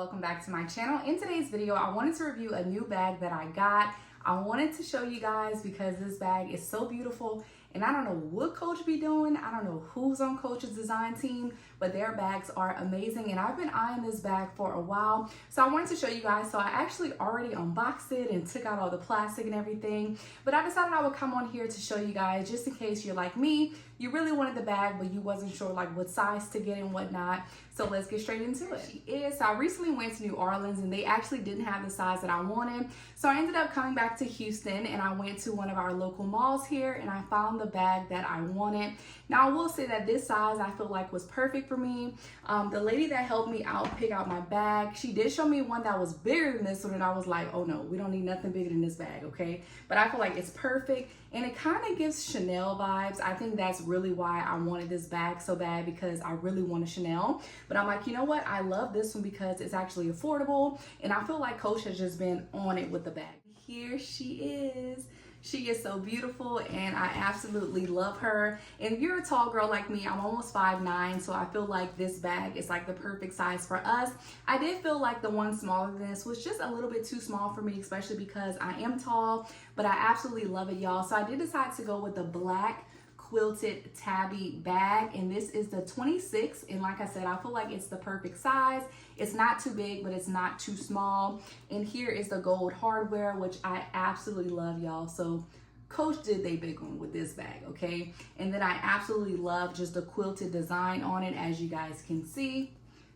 welcome back to my channel. In today's video, I wanted to review a new bag that I got. I wanted to show you guys because this bag is so beautiful, and I don't know what Coach be doing. I don't know who's on Coach's design team, but their bags are amazing, and I've been eyeing this bag for a while. So I wanted to show you guys. So I actually already unboxed it and took out all the plastic and everything, but I decided I would come on here to show you guys just in case you're like me. You really wanted the bag, but you wasn't sure like what size to get and whatnot. So let's get straight into it. So I recently went to New Orleans and they actually didn't have the size that I wanted. So I ended up coming back to Houston and I went to one of our local malls here and I found the bag that I wanted. Now I will say that this size I feel like was perfect for me. The lady that helped me out pick out my bag, she did show me one that was bigger than this one and I was like, oh no, we don't need nothing bigger than this bag, okay? But I feel like it's perfect and it kind of gives Chanel vibes. I think that's really why I wanted this bag so bad, because I really want a Chanel. But I'm like, you know what? I love this one because it's actually affordable and I feel like Coach has just been on it with the bag. Here she is. She is so beautiful and I absolutely love her. And if you're a tall girl like me, I'm almost 5'9", so I feel like this bag is like the perfect size for us. I did feel like the one smaller than this was just a little bit too small for me, especially because I am tall, but I absolutely love it, y'all. So I did decide to go with the black quilted tabby bag, and this is the 26, and like I said, I feel like it's the perfect size. It's not too big, but it's not too small. And here is the gold hardware, which I absolutely love, y'all. So Coach did they big one with this bag, okay? And then I absolutely love just the quilted design on it, as you guys can see.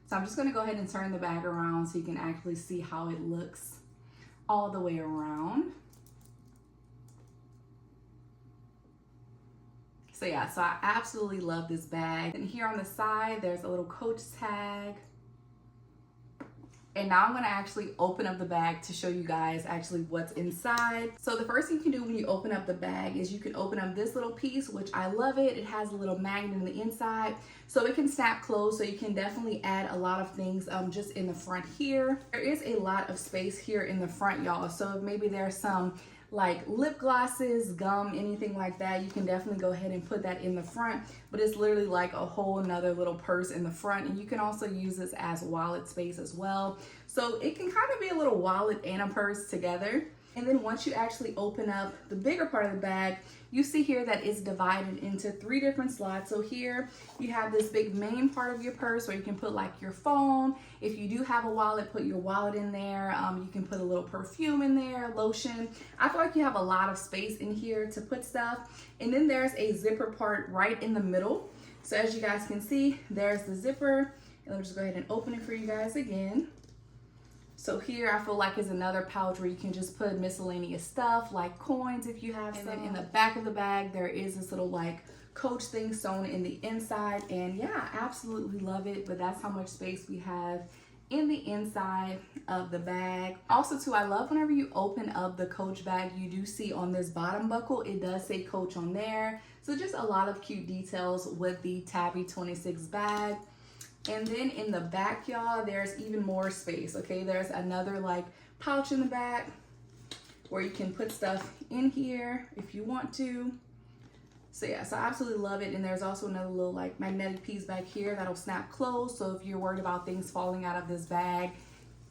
So I'm just gonna go ahead and turn the bag around so you can actually see how it looks all the way around. So yeah, so I absolutely love this bag. And here on the side, there's a little Coach tag. And now I'm gonna actually open up the bag to show you guys actually what's inside. So the first thing you can do when you open up the bag is you can open up this little piece, which I love it. It has a little magnet in the inside, so it can snap closed, so you can definitely add a lot of things just in the front here. There is a lot of space here in the front, y'all. So if maybe there's some like lip glosses, gum, anything like that, you can definitely go ahead and put that in the front. But it's literally like a whole nother little purse in the front, and you can also use this as wallet space as well. So it can kind of be a little wallet and a purse together. And then once you actually open up the bigger part of the bag, you see here that it's divided into 3 different slots. So here you have this big main part of your purse where you can put like your phone. If you do have a wallet, put your wallet in there. You can put a little perfume in there, lotion. I feel like you have a lot of space in here to put stuff. And then there's a zipper part right in the middle. So as you guys can see, there's the zipper. And let me just go ahead and open it for you guys again. So here I feel like is another pouch where you can just put miscellaneous stuff like coins if you have some. And then in the back of the bag, there is this little like Coach thing sewn in the inside. And yeah, I absolutely love it, but that's how much space we have in the inside of the bag. Also too, I love whenever you open up the Coach bag, you do see on this bottom buckle, it does say Coach on there. So just a lot of cute details with the Tabby 26 bag. And then in the back, y'all, there's even more space, okay? There's another like pouch in the back where you can put stuff in here if you want to. So yeah, so I absolutely love it. And there's also another little like magnetic piece back here that'll snap closed. So if you're worried about things falling out of this bag,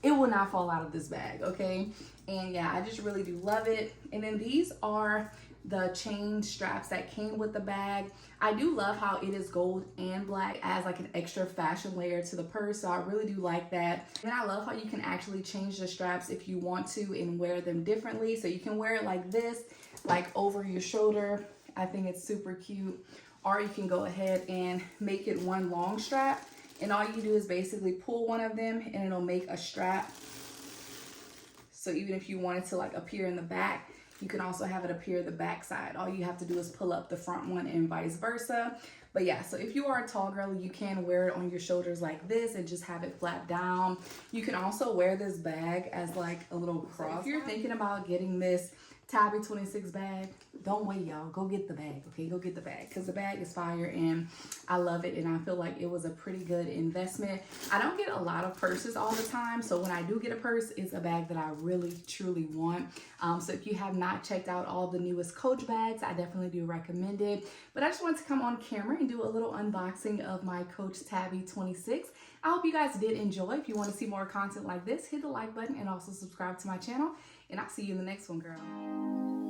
it will not fall out of this bag, okay? And yeah, I just really do love it. And then these are the chain straps that came with the bag. I do love how it is gold and black as like an extra fashion layer to the purse, so I really do like that. And I love how you can actually change the straps if you want to and wear them differently. So you can wear it like this, like over your shoulder. I think it's super cute. Or you can go ahead and make it one long strap, and all you do is basically pull one of them and it'll make a strap. So even if you wanted to like appear in the back, you can also have it appear the back side. All you have to do is pull up the front one and vice versa. But yeah, so if you are a tall girl, you can wear it on your shoulders like this and just have it flap down. You can also wear this bag as like a little cross. If you're thinking about getting this Tabby 26 bag. Don't wait, y'all. Go get the bag, okay? Go get the bag because the bag is fire and I love it, and I feel like it was a pretty good investment. I don't get a lot of purses all the time, so when I do get a purse, it's a bag that I really, truly want. So if you have not checked out all the newest Coach bags, I definitely do recommend it. But I just wanted to come on camera and do a little unboxing of my Coach Tabby 26. I hope you guys did enjoy. If you want to see more content like this, hit the like button and also subscribe to my channel. And I'll see you in the next one, girl.